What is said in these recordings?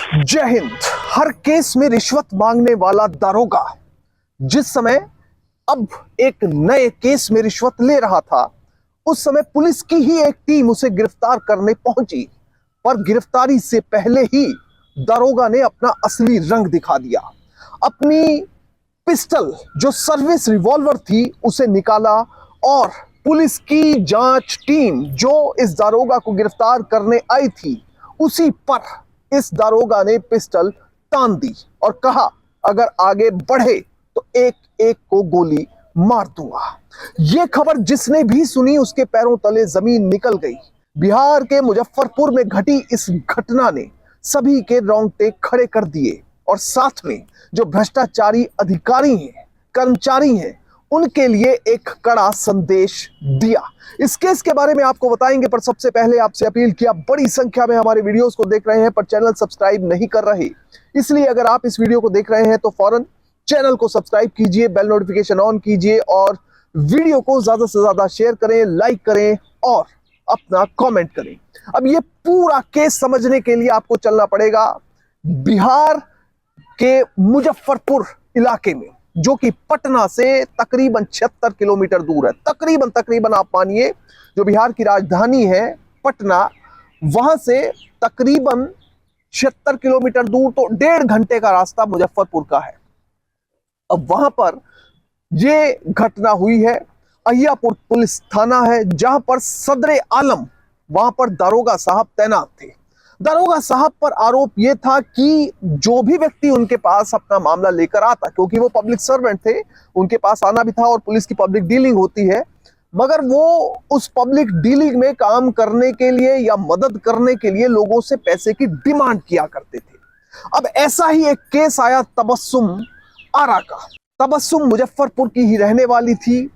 जय हिंद। हर केस में रिश्वत मांगने वाला दारोगा जिस समय अब एक नए केस में रिश्वत ले रहा था, उस समय पुलिस की ही एक टीम उसे गिरफ्तार करने पहुंची, पर गिरफ्तारी से पहले ही दारोगा ने अपना असली रंग दिखा दिया। अपनी पिस्टल जो सर्विस रिवॉल्वर थी उसे निकाला और पुलिस की जांच टीम जो इस दारोगा को गिरफ्तार करने आई थी उसी पर इस दारोगा ने पिस्टल तान दी और कहा, अगर आगे बढ़े तो एक एक को गोली मार दूंगा। यह खबर जिसने भी सुनी उसके पैरों तले जमीन निकल गई। बिहार के मुजफ्फरपुर में घटी इस घटना ने सभी के रोंगटे खड़े कर दिए और साथ में जो भ्रष्टाचारी अधिकारी हैं, कर्मचारी हैं, उनके लिए एक कड़ा संदेश दिया। इस केस के बारे में आपको बताएंगे, पर सबसे पहले आपसे अपील किया, बड़ी संख्या में हमारे वीडियोस को देख रहे हैं पर चैनल सब्सक्राइब नहीं कर रहे, इसलिए अगर आप इस वीडियो को देख रहे हैं तो फौरन चैनल को सब्सक्राइब कीजिए, बेल नोटिफिकेशन ऑन कीजिए और वीडियो को ज्यादा से ज्यादा शेयर करें, लाइक करें और अपना कॉमेंट करें। अब ये पूरा केस समझने के लिए आपको चलना पड़ेगा बिहार के मुजफ्फरपुर इलाके में, जो कि पटना से तकरीबन 76 किलोमीटर दूर है। तकरीबन आप मानिए जो बिहार की राजधानी है पटना, वहां से तकरीबन 76 किलोमीटर दूर, तो 1.5 घंटे का रास्ता मुजफ्फरपुर का है। अब वहां पर ये घटना हुई है। अहियापुर पुलिस थाना है जहां पर सदरे आलम, वहां पर दारोगा साहब तैनात थे। दारोगा साहब पर आरोप यह था कि जो भी व्यक्ति उनके पास अपना मामला लेकर आता, क्योंकि वो पब्लिक सर्वेंट थे, उनके पास आना भी था और पुलिस की पब्लिक डीलिंग होती है, मगर वो उस पब्लिक डीलिंग में काम करने के लिए या मदद करने के लिए लोगों से पैसे की डिमांड किया करते थे। अब ऐसा ही एक केस आया तबस्सुम आरा का। तबस्सुम मुजफ्फरपुर की ही रहने वाली थी।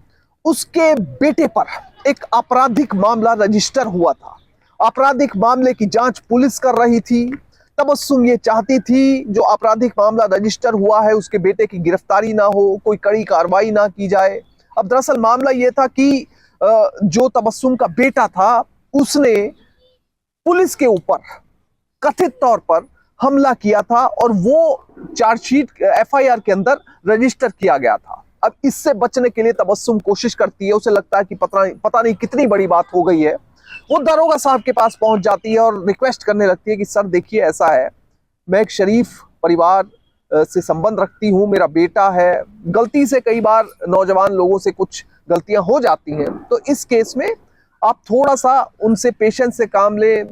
उसके बेटे पर एक आपराधिक मामला रजिस्टर हुआ था। आपराधिक मामले की जांच पुलिस कर रही थी। तबस्सुम ये चाहती थी जो आपराधिक मामला रजिस्टर हुआ है उसके बेटे की गिरफ्तारी ना हो, कोई कड़ी कार्रवाई ना की जाए। अब दरअसल मामला यह था कि जो तबस्सुम का बेटा था उसने पुलिस के ऊपर कथित तौर पर हमला किया था और वो चार्जशीट एफआईआर के अंदर रजिस्टर किया गया था। अब इससे बचने के लिए तबस्सुम कोशिश करती है, उसे लगता है कि पता नहीं कितनी बड़ी बात हो गई है। वो दारोगा साहब के पास पहुंच जाती है और रिक्वेस्ट करने लगती है कि सर देखिए ऐसा है, मैं एक शरीफ परिवार से संबंध रखती हूं, मेरा बेटा है, गलती से कई बार नौजवान लोगों से कुछ गलतियां हो जाती हैं, तो इस केस में आप थोड़ा सा उनसे पेशेंस से काम लें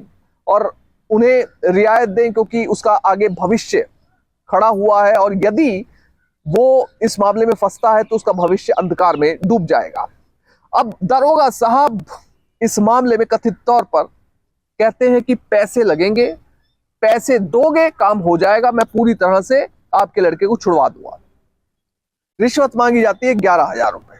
और उन्हें रियायत दें, क्योंकि उसका आगे भविष्य खड़ा हुआ है और यदि वो इस मामले में फंसता है तो उसका भविष्य अंधकार में डूब जाएगा। अब दारोगा साहब इस मामले में कथित तौर पर कहते हैं कि पैसे लगेंगे, पैसे दोगे काम हो जाएगा, मैं पूरी तरह से आपके लड़के को छुड़वा दूंगा। रिश्वत मांगी जाती है 11,000 रुपए।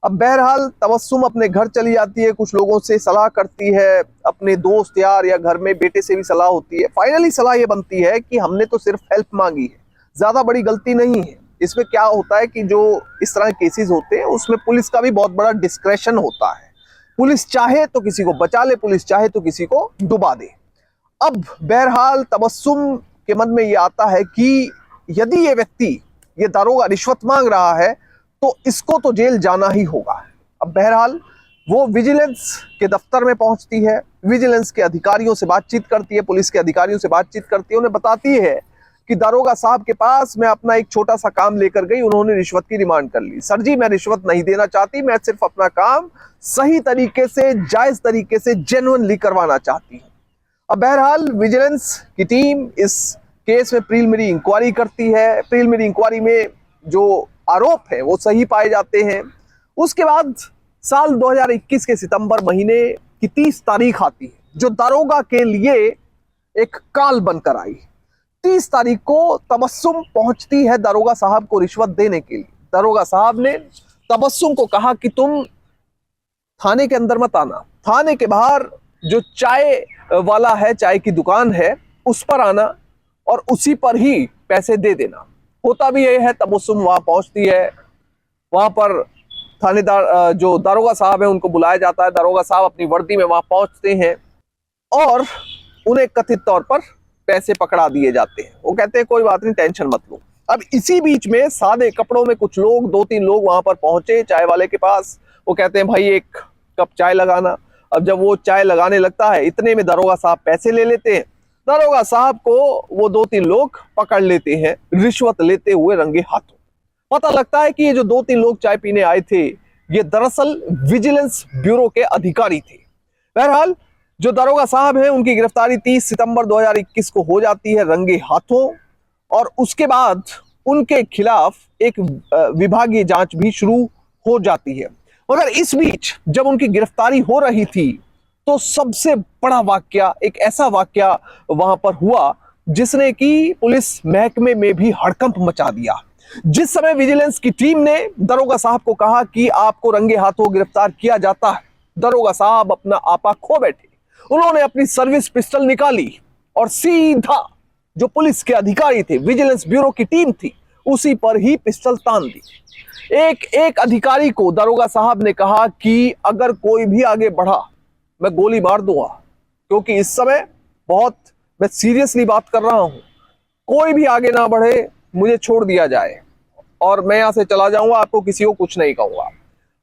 अब बहरहाल तबस्सुम अपने घर चली जाती है, कुछ लोगों से सलाह करती है, अपने दोस्त यार या घर में बेटे से भी सलाह होती है। फाइनली सलाह यह बनती है कि हमने तो सिर्फ हेल्प मांगी है, ज्यादा बड़ी गलती नहीं है। इसमें क्या होता है कि जो इस तरह के केसेस होते हैं उसमें पुलिस का भी बहुत बड़ा डिस्क्रेशन होता है। पुलिस चाहे तो किसी को बचा ले, पुलिस चाहे तो किसी को डुबा दे। अब बहरहाल तबस्सुम के मन में यह आता है कि यदि ये व्यक्ति, ये दारोगा रिश्वत मांग रहा है तो इसको तो जेल जाना ही होगा। अब बहरहाल वो विजिलेंस के दफ्तर में पहुंचती है, विजिलेंस के अधिकारियों से बातचीत करती है, पुलिस के अधिकारियों से बातचीत करती है, उन्हें बताती है कि दारोगा साहब के पास मैं अपना एक छोटा सा काम लेकर गई, उन्होंने रिश्वत की डिमांड कर ली। सर जी मैं रिश्वत नहीं देना चाहती, मैं सिर्फ अपना काम सही तरीके से, जायज तरीके से, जेन्युइनली करवाना चाहती हूं। अब बहरहाल विजिलेंस की टीम इस केस में प्रीलिमिनरी इंक्वायरी करती है। प्रीलिमिनरी इंक्वायरी में जो आरोप है वो सही पाए जाते हैं। उसके बाद साल 2021 के सितंबर महीने की 30 तारीख आती है, जो दारोगा के लिए एक काल बनकर आई। 30 तारीख को तबस्सुम पहुंचती है दारोगा साहब को रिश्वत देने के लिए। दारोगा साहब ने तबस्सुम को कहा कि तुम थाने के अंदर मत आना, थाने के बाहर जो चाय वाला है, चाय की दुकान है, उस पर आना और उसी पर ही पैसे दे देना। होता भी यह है, तबस्सुम वहां पहुंचती है, वहां पर थानेदार जो दारोगा साहब है उनको बुलाया जाता है। दारोगा साहब अपनी वर्दी में वहां पहुंचते हैं और उन्हें कथित तौर पर पैसे पकड़ा दिए जाते हैं। वो कहते हैं कोई बात नहीं, टेंशन मत लो। अब इसी बीच में सादे कपड़ों में कुछ लोग, 2-3 लोग वहां पर पहुंचे चाय वाले के पास। वो कहते हैं भाई एक कप चाय लगाना। अब जब वो चाय लगाने लगता है, इतने में दरोगा साहब पैसे ले लेते हैं। दरोगा साहब को वो 2-3 लोग पकड़ लेते हैं रिश्वत लेते हुए रंगे हाथों। पता लगता है कि ये जो 2-3 लोग चाय पीने आए थे, ये दरअसल विजिलेंस ब्यूरो के अधिकारी थे। बहरहाल जो दरोगा साहब हैं, उनकी गिरफ्तारी 30 सितंबर 2021 को हो जाती है रंगे हाथों, और उसके बाद उनके खिलाफ एक विभागीय जांच भी शुरू हो जाती है। मगर इस बीच जब उनकी गिरफ्तारी हो रही थी, तो सबसे बड़ा वाकया, एक ऐसा वाकया वहां पर हुआ जिसने कि पुलिस महकमे में भी हड़कंप मचा दिया। जिस समय विजिलेंस की टीम ने दरोगा साहब को कहा कि आपको रंगे हाथों गिरफ्तार किया जाता है, दरोगा साहब अपना आपा खो बैठे। उन्होंने अपनी सर्विस पिस्टल निकाली और सीधा जो पुलिस के अधिकारी थे, विजिलेंस ब्यूरो की टीम थी, उसी पर ही पिस्टल तान दी। एक अधिकारी को दरोगा साहब ने कहा कि अगर कोई भी आगे बढ़ा मैं गोली मार दूंगा, क्योंकि इस समय बहुत मैं सीरियसली बात कर रहा हूं। कोई भी आगे ना बढ़े, मुझे छोड़ दिया जाए और मैं यहां से चला जाऊंगा, आपको किसी को कुछ नहीं कहूंगा।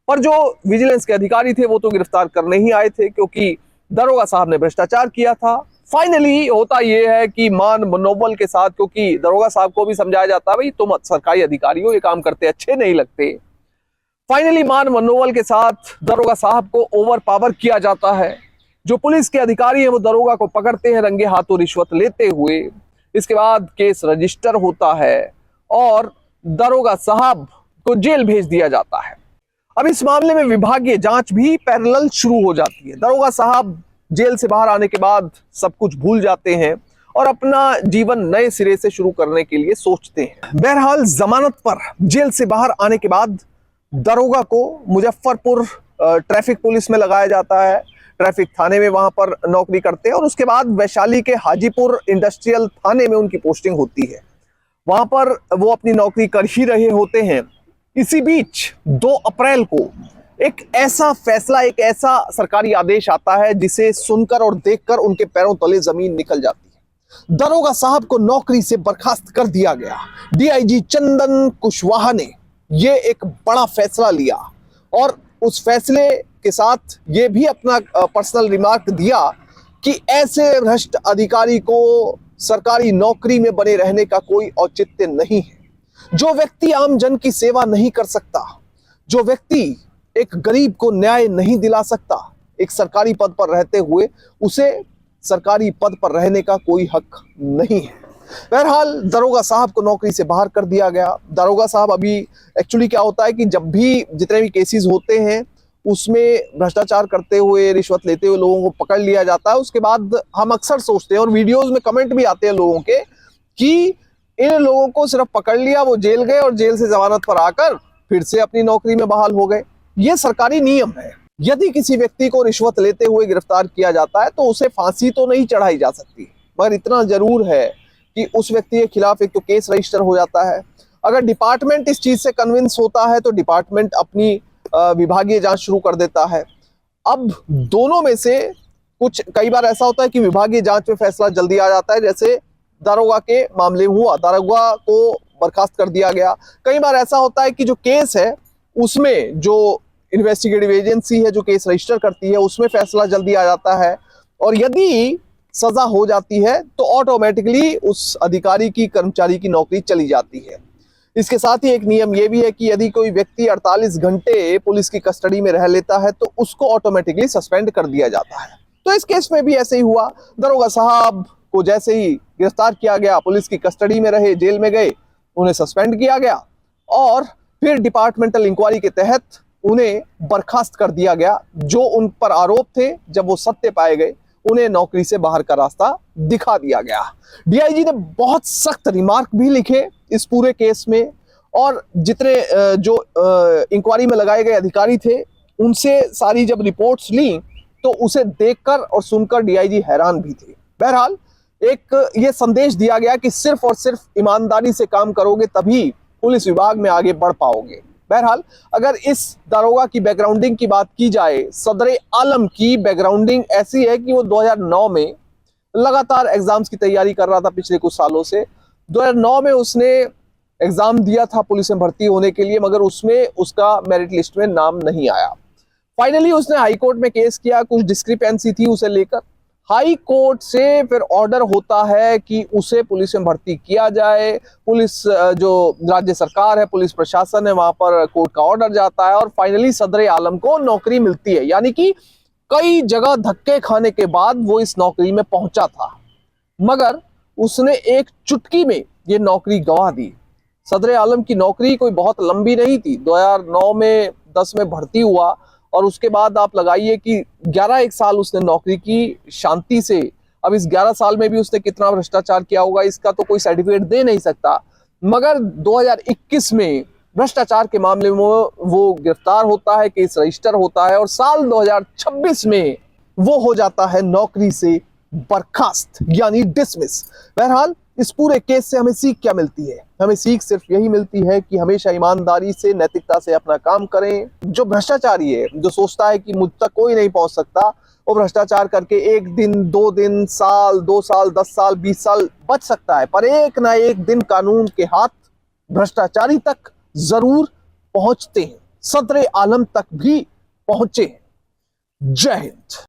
पर जो विजिलेंस के अधिकारी थे वो तो गिरफ्तार करने ही आए थे, क्योंकि दरोगा साहब ने भ्रष्टाचार किया था। फाइनली होता यह है कि मान मनोबल के साथ, क्योंकि दरोगा साहब को भी समझाया जाता है भाई तुम सरकारी अधिकारी हो, ये काम करते अच्छे नहीं लगते। फाइनली मान मनोबल के साथ दरोगा साहब को ओवर पावर किया जाता है। जो पुलिस के अधिकारी हैं वो दरोगा को पकड़ते हैं रंगे हाथों रिश्वत लेते हुए। इसके बाद केस रजिस्टर होता है और दरोगा साहब को जेल भेज दिया जाता है। अब इस मामले में विभागीय जांच भी पैरेलल शुरू हो जाती है। दरोगा साहब जेल से बाहर आने के बाद सब कुछ भूल जाते हैं और अपना जीवन नए सिरे से शुरू करने के लिए सोचते हैं। बहरहाल जमानत पर जेल से बाहर आने के बाद दरोगा को मुजफ्फरपुर ट्रैफिक पुलिस में लगाया जाता है। ट्रैफिक थाने में वहां पर नौकरी करते हैं और उसके बाद वैशाली के हाजीपुर इंडस्ट्रियल थाने में उनकी पोस्टिंग होती है। वहां पर वो अपनी नौकरी कर ही रहे होते हैं। इसी बीच 2 अप्रैल को एक ऐसा फैसला, एक ऐसा सरकारी आदेश आता है जिसे सुनकर और देखकर उनके पैरों तले जमीन निकल जाती है। दरोगा साहब को नौकरी से बर्खास्त कर दिया गया। डीआईजी चंदन कुशवाहा ने यह एक बड़ा फैसला लिया और उस फैसले के साथ ये भी अपना पर्सनल रिमार्क दिया कि ऐसे भ्रष्ट अधिकारी को सरकारी नौकरी में बने रहने का कोई औचित्य नहीं है। जो व्यक्ति आम जन की सेवा नहीं कर सकता, जो व्यक्ति एक गरीब को न्याय नहीं दिला सकता, एक सरकारी पद पर रहते हुए उसे सरकारी पद पर रहने का कोई हक नहीं है। बहरहाल दरोगा साहब को नौकरी से बाहर कर दिया गया। दरोगा साहब अभी एक्चुअली क्या होता है कि जब भी जितने भी केसेस होते हैं उसमें भ्रष्टाचार करते हुए, रिश्वत लेते हुए लोगों को पकड़ लिया जाता है। उसके बाद हम अक्सर सोचते हैं और वीडियोस में कमेंट भी आते हैं लोगों के कि इन लोगों को सिर्फ पकड़ लिया, वो जेल गए और जेल से जमानत पर आकर फिर से अपनी नौकरी में बहाल हो गए। ये सरकारी नियम है। यदि किसी व्यक्ति को रिश्वत लेते हुए गिरफ्तार किया जाता है तो उसे फांसी तो नहीं चढ़ाई जा सकती, मगर इतना जरूर है कि उस व्यक्ति के खिलाफ एक तो केस रजिस्टर हो जाता है। अगर डिपार्टमेंट इस चीज से कन्विंस होता है तो डिपार्टमेंट अपनी विभागीय जांच शुरू कर देता है। अब दोनों में से कुछ, कई बार ऐसा होता है कि विभागीय जांच में फैसला जल्दी आ जाता है, जैसे दरोगा के मामले में हुआ, दरोगा को बर्खास्त कर दिया गया। कई बार ऐसा होता है कि जो केस है उसमें जो इन्वेस्टिगेटिव एजेंसी है जो केस रजिस्टर करती है उसमें फैसला जल्दी आ जाता है, और यदि सजा हो जाती है तो ऑटोमेटिकली उस अधिकारी की, कर्मचारी की नौकरी चली जाती है। इसके साथ ही एक नियम यह भी है कि यदि कोई व्यक्ति 48 घंटे पुलिस की कस्टडी में रह लेता है तो उसको ऑटोमेटिकली सस्पेंड कर दिया जाता है। तो इस केस में भी ऐसे ही हुआ। दरोगा साहब को जैसे ही गिरफ्तार किया गया, पुलिस की कस्टडी में रहे, जेल में गए, उन्हें सस्पेंड किया गया और फिर डिपार्टमेंटल इंक्वायरी के तहत उन्हें बर्खास्त कर दिया गया। जो उन पर आरोप थे जब वो सत्य पाए गए, उन्हें नौकरी से बाहर का रास्ता दिखा दिया गया। डीआईजी ने बहुत सख्त रिमार्क भी लिखे इस पूरे केस में, और जितने जो इंक्वायरी में लगाए गए अधिकारी थे उनसे सारी जब रिपोर्ट्स ली तो उसे देखकर और सुनकर डीआईजी हैरान भी थे। बहरहाल एक ये संदेश दिया गया कि सिर्फ और सिर्फ ईमानदारी से काम करोगे तभी पुलिस विभाग में आगे बढ़ पाओगे। बहरहाल अगर इस दरोगा की बैकग्राउंडिंग की बात की जाए, सदर आलम की बैकग्राउंडिंग ऐसी है कि वो 2009 में लगातार एग्जाम्स की तैयारी कर रहा था पिछले कुछ सालों से। 2009 में उसने एग्जाम दिया था पुलिस में भर्ती होने के लिए, मगर उसमें उसका मेरिट लिस्ट में नाम नहीं आया। फाइनली उसने हाई कोर्ट में केस किया, कुछ डिस्क्रिपेंसी थी उसे लेकर। हाई कोर्ट से फिर ऑर्डर होता है कि उसे पुलिस में भर्ती किया जाए। पुलिस जो राज्य सरकार है, पुलिस प्रशासन है, वहां पर कोर्ट का ऑर्डर जाता है और फाइनली सदर आलम को नौकरी मिलती है। यानी कि कई जगह धक्के खाने के बाद वो इस नौकरी में पहुंचा था, मगर उसने एक चुटकी में ये नौकरी गंवा दी। सदर आलम की नौकरी कोई बहुत लंबी नहीं थी। 2009 में 10 में भर्ती हुआ और उसके बाद आप लगाइए कि 11 साल उसने नौकरी की शांति से। अब इस 11 साल में भी उसने कितना भ्रष्टाचार किया होगा इसका तो कोई सर्टिफिकेट दे नहीं सकता, मगर 2021 में भ्रष्टाचार के मामले में वो गिरफ्तार होता है, केस रजिस्टर होता है और साल 2026 में वो हो जाता है नौकरी से बर्खास्त, यानी डिसमिस। बहरहाल इस पूरे केस से हमें सीख क्या मिलती है? हमें सीख सिर्फ यही मिलती है कि हमेशा ईमानदारी से, नैतिकता से अपना काम करें। जो भ्रष्टाचारी है, जो सोचता है कि मुझ तक कोई नहीं पहुंच सकता, वो भ्रष्टाचार करके 1 दिन, 2 दिन, साल, 2 साल, 10 साल, 20 साल बच सकता है, पर एक ना एक दिन कानून के हाथ भ्रष्टाचारी तक जरूर पहुंचते हैं। सदर आलम तक भी पहुंचे हैं। जय हिंद।